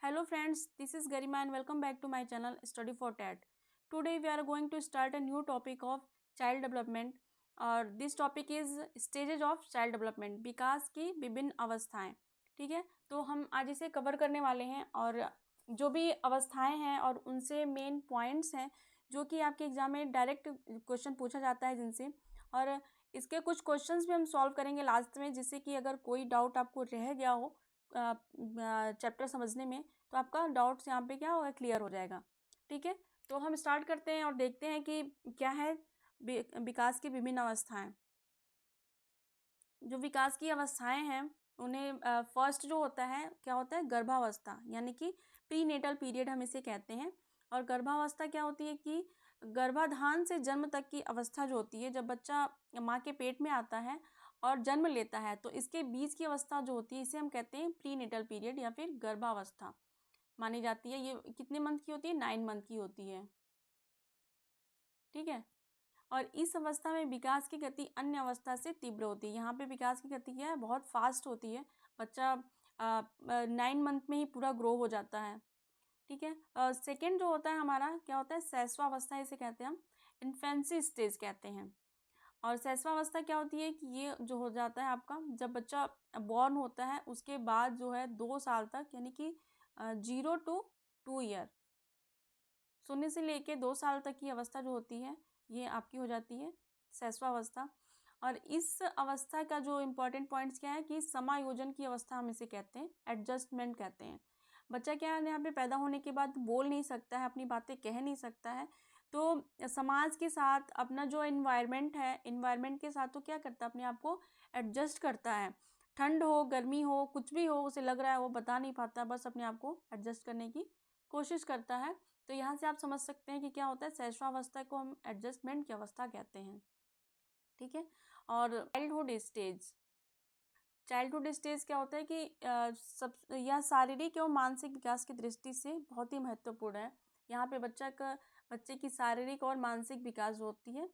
Hello friends, this is Garima and welcome back to my channel Study for TET. Today we are going to start a new topic of child development और this topic is stages of child development, विकास की विभिन्न अवस्थाएं. ठीक है, तो हम आज इसे कवर करने वाले हैं और जो भी अवस्थाएं हैं और उनसे मेन पॉइंट्स हैं जो कि आपके एग्जाम में डायरेक्ट क्वेश्चन पूछा जाता है जिनसे, और इसके कुछ क्वेश्चंस भी हम सॉल्व करेंगे लास्ट में, जिससे कि अगर कोई डाउट आपको रह गया हो चैप्टर समझने में तो आपका डाउट्स यहाँ पे क्या होगा, क्लियर हो जाएगा. ठीक है, तो हम स्टार्ट करते हैं और देखते हैं कि क्या है विकास की विभिन्न अवस्थाएं. जो विकास की अवस्थाएं हैं उन्हें फर्स्ट जो होता है क्या होता है, गर्भावस्था, यानी कि प्री नेटल पीरियड हम इसे कहते हैं. और गर्भावस्था क्या होती है कि गर्भाधान से जन्म तक की अवस्था जो होती है, जब बच्चा माँ के पेट में आता है और जन्म लेता है तो इसके बीच की अवस्था जो होती है इसे हम कहते हैं प्री नेटल पीरियड या फिर गर्भावस्था मानी जाती है. ये कितने मंथ की होती है, 9 मंथ की होती है. ठीक है, और इस अवस्था में विकास की गति अन्य अवस्था से तीव्र होती है. यहाँ पे विकास की गति क्या है, बहुत फास्ट होती है. बच्चा 9 मंथ में ही पूरा ग्रो हो जाता है. ठीक है, सेकेंड जो होता है हमारा क्या होता है, शैशवावस्था इसे कहते हैं हम, इन्फेंसी स्टेज कहते हैं. और शैशवावस्था क्या होती है कि ये जो हो जाता है आपका जब बच्चा बॉर्न होता है उसके बाद जो है 2 साल तक, यानी कि 0 to 2 ईयर, 0 से लेके 2 साल तक की अवस्था जो होती है ये आपकी हो जाती है शैशवावस्था. और इस अवस्था का जो इम्पोर्टेंट पॉइंट्स क्या है कि समायोजन की अवस्था हम इसे कहते हैं, एडजस्टमेंट कहते हैं. बच्चा क्या है, यहाँ पे पैदा होने के बाद बोल नहीं सकता है, अपनी बातें कह नहीं सकता है, तो समाज के साथ अपना जो इन्वायरमेंट है, इन्वायरमेंट के साथ तो क्या करता है, अपने आप को एडजस्ट करता है. ठंड हो, गर्मी हो, कुछ भी हो, उसे लग रहा है वो बता नहीं पाता, बस अपने आप को एडजस्ट करने की कोशिश करता है. तो यहाँ से आप समझ सकते हैं कि क्या होता है, शैशवावस्था को हम एडजस्टमेंट की अवस्था कहते हैं. ठीक है, और चाइल्डहुड स्टेज क्या होता है कि यह शारीरिक एवं मानसिक विकास की दृष्टि से बहुत ही महत्वपूर्ण है. यहाँ पे बच्चे की शारीरिक और मानसिक विकास जो होती है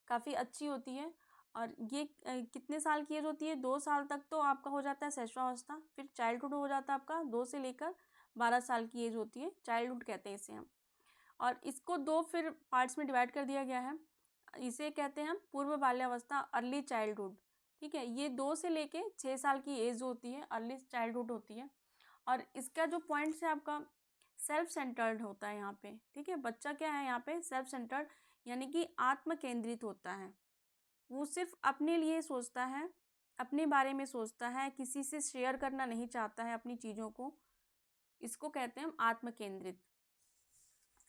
काफ़ी अच्छी होती है. और ये कितने साल की एज होती है, 2 साल तक तो आपका हो जाता है शैशवावस्था. फिर चाइल्डहुड हो जाता है आपका 2 से लेकर 12 साल की एज होती है, चाइल्डहुड कहते हैं इसे हम. और इसको 2 फिर पार्ट्स में डिवाइड कर दिया गया है. इसे कहते हैं हम पूर्व बाल्यावस्था, अर्ली चाइल्डहुड. ठीक है, ये 2 से लेके 6 साल की एज होती है, अर्ली चाइल्डहुड होती है. और इसका जो पॉइंट्स है आपका सेल्फ सेंटर्ड होता है यहाँ पे. ठीक है, बच्चा क्या है यहाँ पे सेल्फ सेंटर्ड, यानी कि आत्म केंद्रित होता है. वो सिर्फ अपने लिए सोचता है, अपने बारे में सोचता है, किसी से शेयर करना नहीं चाहता है अपनी चीज़ों को. इसको कहते हैं हम आत्म केंद्रित.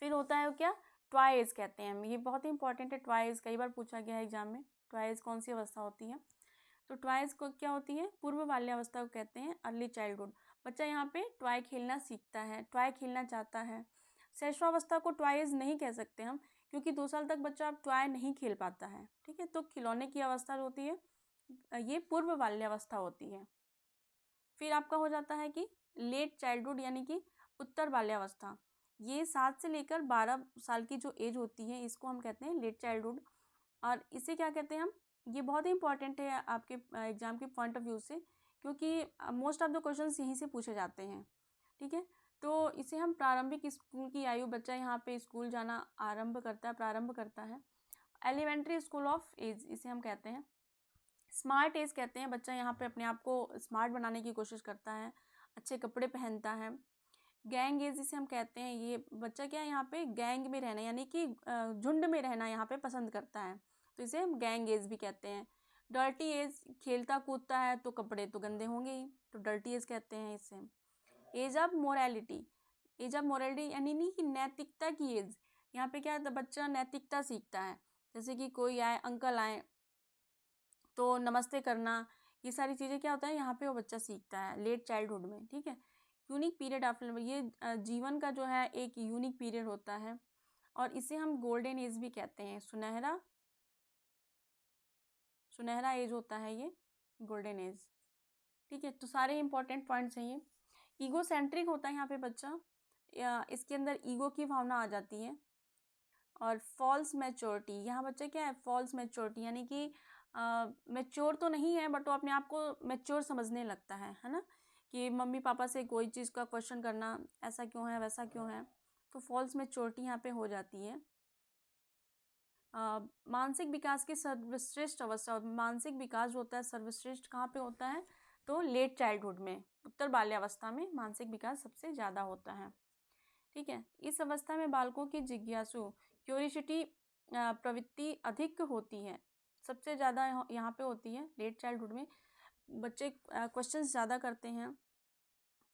फिर होता है क्या, ट्वाइस कहते हैं हम, ये बहुत ही इंपॉर्टेंट है. ट्वाइस कई बार पूछा गया है एग्जाम में, ट्वाइस कौन सी अवस्था होती है. तो ट्वाइस को क्या होती है, पूर्व बाल्यावस्था को कहते हैं, अर्ली चाइल्डहुड. बच्चा यहाँ पे टॉय खेलना सीखता है, टॉय खेलना चाहता है. शैशवावस्था को ट्वाइस नहीं कह सकते हम, क्योंकि 2 साल तक बच्चा अब टॉय नहीं खेल पाता है. ठीक है, तो खिलौने की अवस्था जो होती है ये पूर्व बाल्यावस्था होती है. फिर आपका हो जाता है कि लेट चाइल्डहुड, यानी कि उत्तर बाल्यावस्था. ये 7 से लेकर 12 साल की जो एज होती है इसको हम कहते हैं लेट चाइल्डहुड. और इसे क्या कहते हैं हम, ये बहुत ही इंपॉर्टेंट है आपके एग्जाम के पॉइंट ऑफ व्यू से, क्योंकि मोस्ट ऑफ द क्वेश्चंस यहीं से पूछे जाते हैं. ठीक है, तो इसे हम प्रारंभिक स्कूल की आयु, बच्चा यहाँ पे स्कूल जाना प्रारंभ करता है. एलिमेंट्री स्कूल ऑफ एज इसे हम कहते हैं. स्मार्ट एज कहते हैं, बच्चा यहाँ पे अपने आप को स्मार्ट बनाने की कोशिश करता है, अच्छे कपड़े पहनता है. गैंग एज जिसे हम कहते हैं, ये बच्चा क्या है यहाँ पे गैंग में रहना, यानी कि झुंड में रहना यहाँ पे पसंद करता है, तो इसे हम गैंग एज भी कहते हैं. डर्टी एज, खेलता कूदता है तो कपड़े तो गंदे होंगे ही, तो डर्टी एज कहते हैं इसे. एज ऑफ मोरालिटी, यानी नहीं कि नैतिकता की एज. यहाँ पे क्या है, बच्चा नैतिकता सीखता है, जैसे कि कोई आए, अंकल आए तो नमस्ते करना, ये सारी चीज़ें क्या होता है यहाँ पे वो बच्चा सीखता है लेट चाइल्डहुड में. ठीक है, यूनिक पीरियड ऑफ, ये जीवन का जो है एक यूनिक पीरियड होता है, और इसे हम गोल्डन एज भी कहते हैं. सुनहरा एज होता है ये, गोल्डन एज. ठीक है, तो सारे इंपॉर्टेंट पॉइंट्स हैं ये. ईगो सेंट्रिक होता है यहाँ पे बच्चा, इसके अंदर ईगो की भावना आ जाती है. और फॉल्स मैच्योरिटी, यहाँ बच्चा क्या है, फॉल्स मैच्योरिटी, यानी कि मैच्योर तो नहीं है बट वो अपने आप को मैच्योर समझने लगता है ना, कि मम्मी पापा से कोई चीज़ का क्वेश्चन करना, ऐसा क्यों है वैसा क्यों है, तो फॉल्स मैच्योरिटी यहाँ पे हो जाती है। मानसिक विकास की सर्वश्रेष्ठ अवस्था, मानसिक विकास जो होता है सर्वश्रेष्ठ कहाँ पे होता है, तो लेट चाइल्डहुड में, उत्तर बाल्यावस्था में मानसिक विकास सबसे ज़्यादा होता है। ठीक है, इस अवस्था में बालकों की जिज्ञासु क्यूरियोसिटी प्रवृत्ति अधिक होती है, सबसे ज़्यादा यहाँ पे होती है। लेट चाइल्डहुड में बच्चे क्वेश्चंस ज़्यादा करते हैं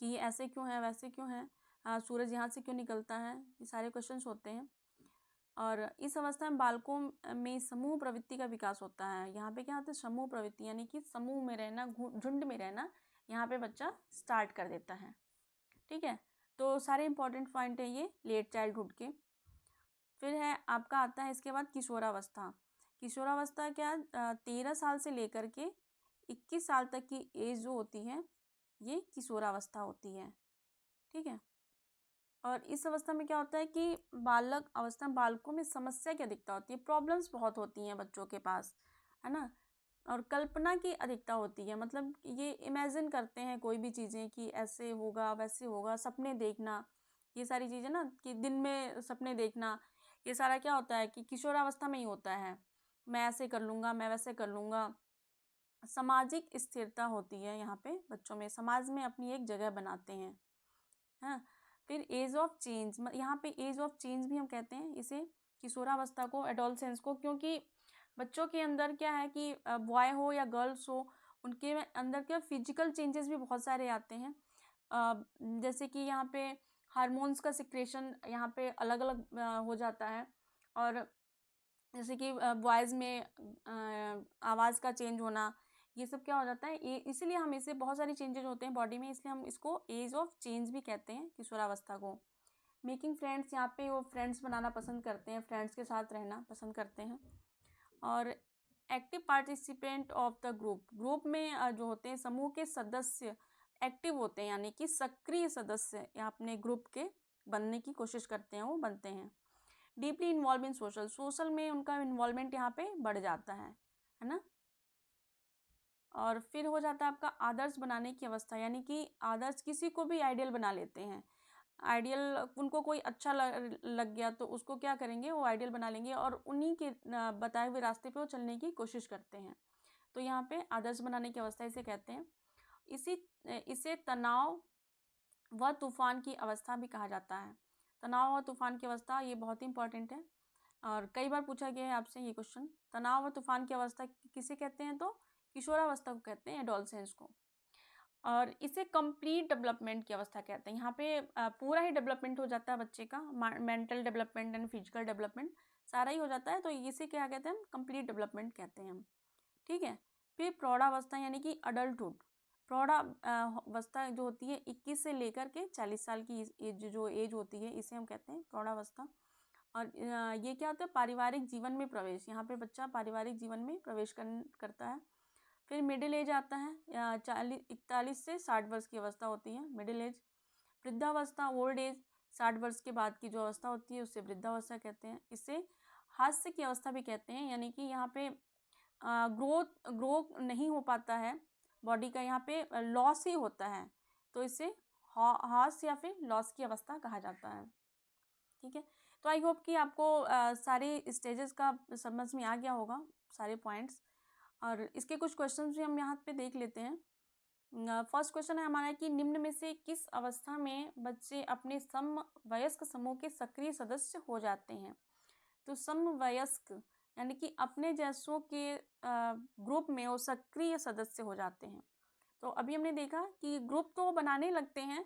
कि ऐसे क्यों है वैसे क्यों है, सूरज यहाँ से क्यों निकलता है, ये सारे क्वेश्चंस होते हैं। और इस अवस्था में बालकों में समूह प्रवृत्ति का विकास होता है। यहाँ पे क्या होता है, समूह प्रवृत्ति, यानी कि समूह में रहना, झुंड में रहना, यहाँ पे बच्चा स्टार्ट कर देता है। ठीक है, तो सारे इंपॉर्टेंट पॉइंट है ये लेट चाइल्डहुड के। फिर है आपका आता है इसके बाद किशोरावस्था। किशोरावस्था क्या, 13 साल से लेकर के 21 साल तक की एज जो होती है ये किशोरावस्था होती है। ठीक है, और इस अवस्था में क्या होता है कि बालक अवस्था में बालकों में समस्या की अधिकता होती है, प्रॉब्लम्स बहुत होती हैं बच्चों के पास, है ना। और कल्पना की अधिकता होती है, मतलब ये इमेजिन करते हैं कोई भी चीज़ें कि ऐसे होगा वैसे होगा, सपने देखना, ये सारी चीज़ें ना, कि दिन में सपने देखना, ये सारा क्या होता है कि किशोरावस्था में ही होता है। मैं ऐसे कर लूँगा, मैं वैसे कर लूँगा। सामाजिक स्थिरता होती है यहाँ पे बच्चों में, समाज में अपनी एक जगह बनाते हैं। हाँ, फिर एज ऑफ चेंज, यहाँ पे एज ऑफ चेंज भी हम कहते हैं इसे, किशोरावस्था को, एडोलसेंस को, क्योंकि बच्चों के अंदर क्या है कि बॉय हो या गर्ल्स हो, उनके अंदर क्या फिजिकल चेंजेस भी बहुत सारे आते हैं। जैसे कि यहाँ पे हार्मोन्स का सिक्रेशन यहाँ पे अलग अलग हो जाता है। और जैसे कि वॉइस में आवाज़ का चेंज होना, ये सब क्या हो जाता है, ये इसीलिए हम इसे, बहुत सारी चेंजेस होते हैं बॉडी में, इसलिए हम इसको एज ऑफ चेंज भी कहते हैं किशोरावस्था को। मेकिंग फ्रेंड्स, यहाँ पे वो फ्रेंड्स बनाना पसंद करते हैं, फ्रेंड्स के साथ रहना पसंद करते हैं। और active participant of the group, group में जो होते हैं समूह के सदस्य एक्टिव होते हैं, यानी कि सक्रिय सदस्य या अपने ग्रुप के बनने की कोशिश करते हैं, वो बनते हैं। Deeply involve in social, social में उनका इन्वॉल्वमेंट यहाँ पे बढ़ जाता है ना। और फिर हो जाता है आपका आदर्श बनाने की अवस्था, यानी कि आदर्श किसी को भी आइडियल बना लेते हैं। आइडियल उनको कोई अच्छा लग गया तो उसको क्या करेंगे, वो आइडियल बना लेंगे और उन्हीं के बताए हुए रास्ते पे वो चलने की कोशिश करते हैं। तो यहाँ पे आदर्श बनाने की अवस्था इसे कहते हैं। इसे तनाव व तूफान की अवस्था भी कहा जाता है। तनाव व तूफान की अवस्था ये बहुत ही इंपॉर्टेंट है और कई बार पूछा गया है आपसे ये क्वेश्चन। तनाव व तूफान की अवस्था किसे कहते हैं, तो किशोरावस्था को कहते हैं, एडोलसेंस को। और इसे कंप्लीट डेवलपमेंट की अवस्था कहते हैं। यहाँ पे पूरा ही डेवलपमेंट हो जाता है बच्चे का, mental development and physical development सारा ही हो जाता है, तो इसे क्या कहते हैं, हम कंप्लीट डेवलपमेंट कहते हैं हम। ठीक है, फिर प्रौढ़ावस्था यानी कि अडल्टहुड। प्रौढ़ावस्था जो होती है 21 से लेकर के 40 साल की एज, जो एज होती है, इसे हम कहते हैं प्रौढ़ावस्था। और ये क्या होता है, पारिवारिक जीवन में प्रवेश, यहाँ पे बच्चा पारिवारिक जीवन में प्रवेश करता है। फिर मिडिल एज आता है, 41 से 60 वर्ष की अवस्था होती है मिडिल एज। वृद्धावस्था, ओल्ड एज, 60 वर्ष के बाद की जो अवस्था होती है उसे वृद्धावस्था कहते हैं। इसे हास्य की अवस्था भी कहते हैं, यानी कि यहाँ पे ग्रो नहीं हो पाता है बॉडी का, यहाँ पे लॉस ही होता है, तो इसे हास्य या फिर लॉस की अवस्था कहा जाता है। ठीक है, तो आई होप कि आपको सारे स्टेजेस का समझ में आ गया होगा, सारे पॉइंट्स। और इसके कुछ क्वेश्चंस भी हम यहाँ पे देख लेते हैं। फर्स्ट क्वेश्चन है हमारा कि निम्न में से किस अवस्था में बच्चे अपने समवयस्क समूह के सक्रिय सदस्य हो जाते हैं। तो समवयस्क यानी कि अपने जैसों के ग्रुप में वो सक्रिय सदस्य हो जाते हैं। तो अभी हमने देखा कि ग्रुप तो वो बनाने लगते हैं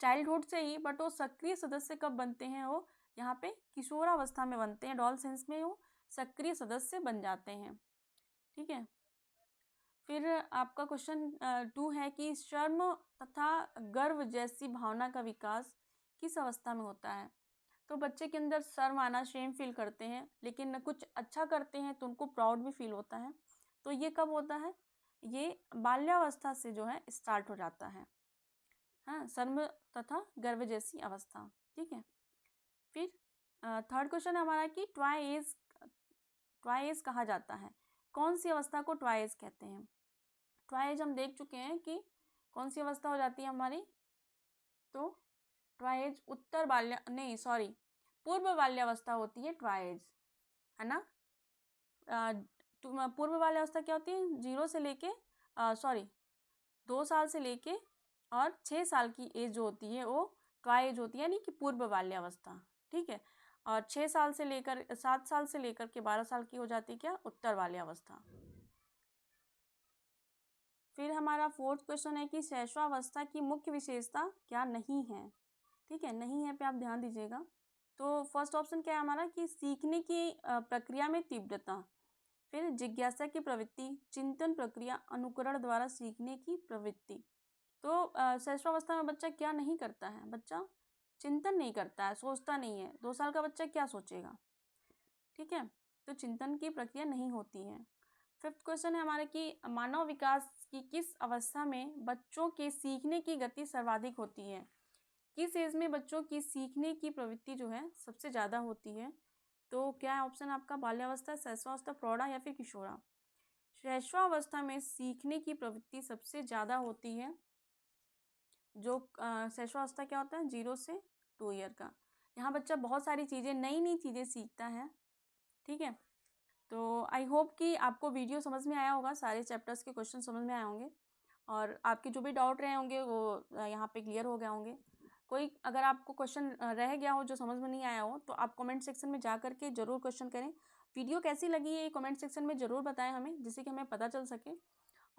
चाइल्डहुड से ही, बट वो सक्रिय सदस्य कब बनते हैं, वो यहाँ पे किशोरावस्था में बनते हैं, एडोलसेंस में वो सक्रिय सदस्य बन जाते हैं। ठीक है, फिर आपका क्वेश्चन 2 है कि शर्म तथा गर्व जैसी भावना का विकास किस अवस्था में होता है। तो बच्चे के अंदर शर्म आना, शेम फील करते हैं, लेकिन कुछ अच्छा करते हैं तो उनको प्राउड भी फील होता है। तो ये कब होता है, ये बाल्यावस्था से जो है स्टार्ट हो जाता है। हाँ, शर्म तथा गर्व जैसी अवस्था। ठीक है, फिर थर्ड क्वेश्चन है हमारा कि ट्वाई एज कहा जाता है। कौन सी अवस्था को ट्वाई एज कहते हैं। ट्वाई एज हम देख चुके हैं कि कौन सी अवस्था हो जाती है हमारी? तो ट्राइएज उत्तर बाल्य नहीं सॉरी पूर्व बाल्यावस्था होती है ट्राइएज, है ना। पूर्व बाल्यावस्था क्या होती है? 0 से लेके 2 साल से लेके और 6 साल की एज जो होती है वो ट्राइएज होती है, यानी कि पूर्व बाल्यावस्था, ठीक है। और 6 साल से लेकर 7 साल से लेकर के 12 साल की हो जाती है क्या? उत्तर बाल्यावस्था। फिर हमारा 4th क्वेश्चन है कि शैशवावस्था की मुख्य विशेषता क्या नहीं है? ठीक है, नहीं है पे आप ध्यान दीजिएगा। तो फर्स्ट ऑप्शन क्या है हमारा कि सीखने की प्रक्रिया में तीव्रता, फिर जिज्ञासा की प्रवृत्ति, चिंतन प्रक्रिया, अनुकरण द्वारा सीखने की प्रवृत्ति। तो शैशवावस्था में बच्चा क्या नहीं करता है? बच्चा चिंतन नहीं करता है, सोचता नहीं है। 2 साल का बच्चा क्या सोचेगा? ठीक है, तो चिंतन की प्रक्रिया नहीं होती है। 5th क्वेश्चन है हमारे कि मानव विकास की किस अवस्था में बच्चों के सीखने की गति सर्वाधिक होती है? किस एज में बच्चों की सीखने की प्रवृत्ति जो है सबसे ज़्यादा होती है? तो क्या है ऑप्शन आपका? बाल्यावस्था, शैशवावस्था, प्रौढ़ा या फिर किशोरा? शैशवावस्था में सीखने की प्रवृत्ति सबसे ज़्यादा होती है। जो शैशवावस्था क्या होता है? 0 से 2 ईयर का। यहाँ बच्चा बहुत सारी चीज़ें नई नई चीज़ें सीखता है, ठीक है। तो आई होप कि आपको वीडियो समझ में आया होगा, सारे चैप्टर्स के क्वेश्चन समझ में आए होंगे और आपके जो भी डाउट रहे होंगे वो यहाँ पे क्लियर हो गए होंगे। कोई अगर आपको क्वेश्चन रह गया हो जो समझ में नहीं आया हो तो आप कमेंट सेक्शन में जा करके ज़रूर क्वेश्चन करें। वीडियो कैसी लगी है ये कमेंट सेक्शन में ज़रूर बताएं हमें, जिससे कि हमें पता चल सके।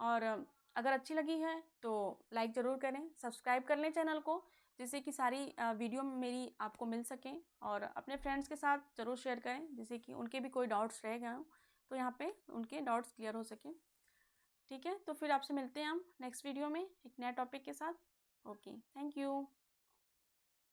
और अगर अच्छी लगी है तो लाइक ज़रूर करें, सब्सक्राइब कर लें चैनल को, जिससे कि सारी वीडियो मेरी आपको मिल सकें। और अपने फ्रेंड्स के साथ ज़रूर शेयर करें, जिससे कि उनके भी कोई डाउट्स रह गए हों तो यहाँ पे उनके डाउट्स क्लियर हो सकें, ठीक है। तो फिर आपसे मिलते हैं हम नेक्स्ट वीडियो में एक नया टॉपिक के साथ। Okay, thank you.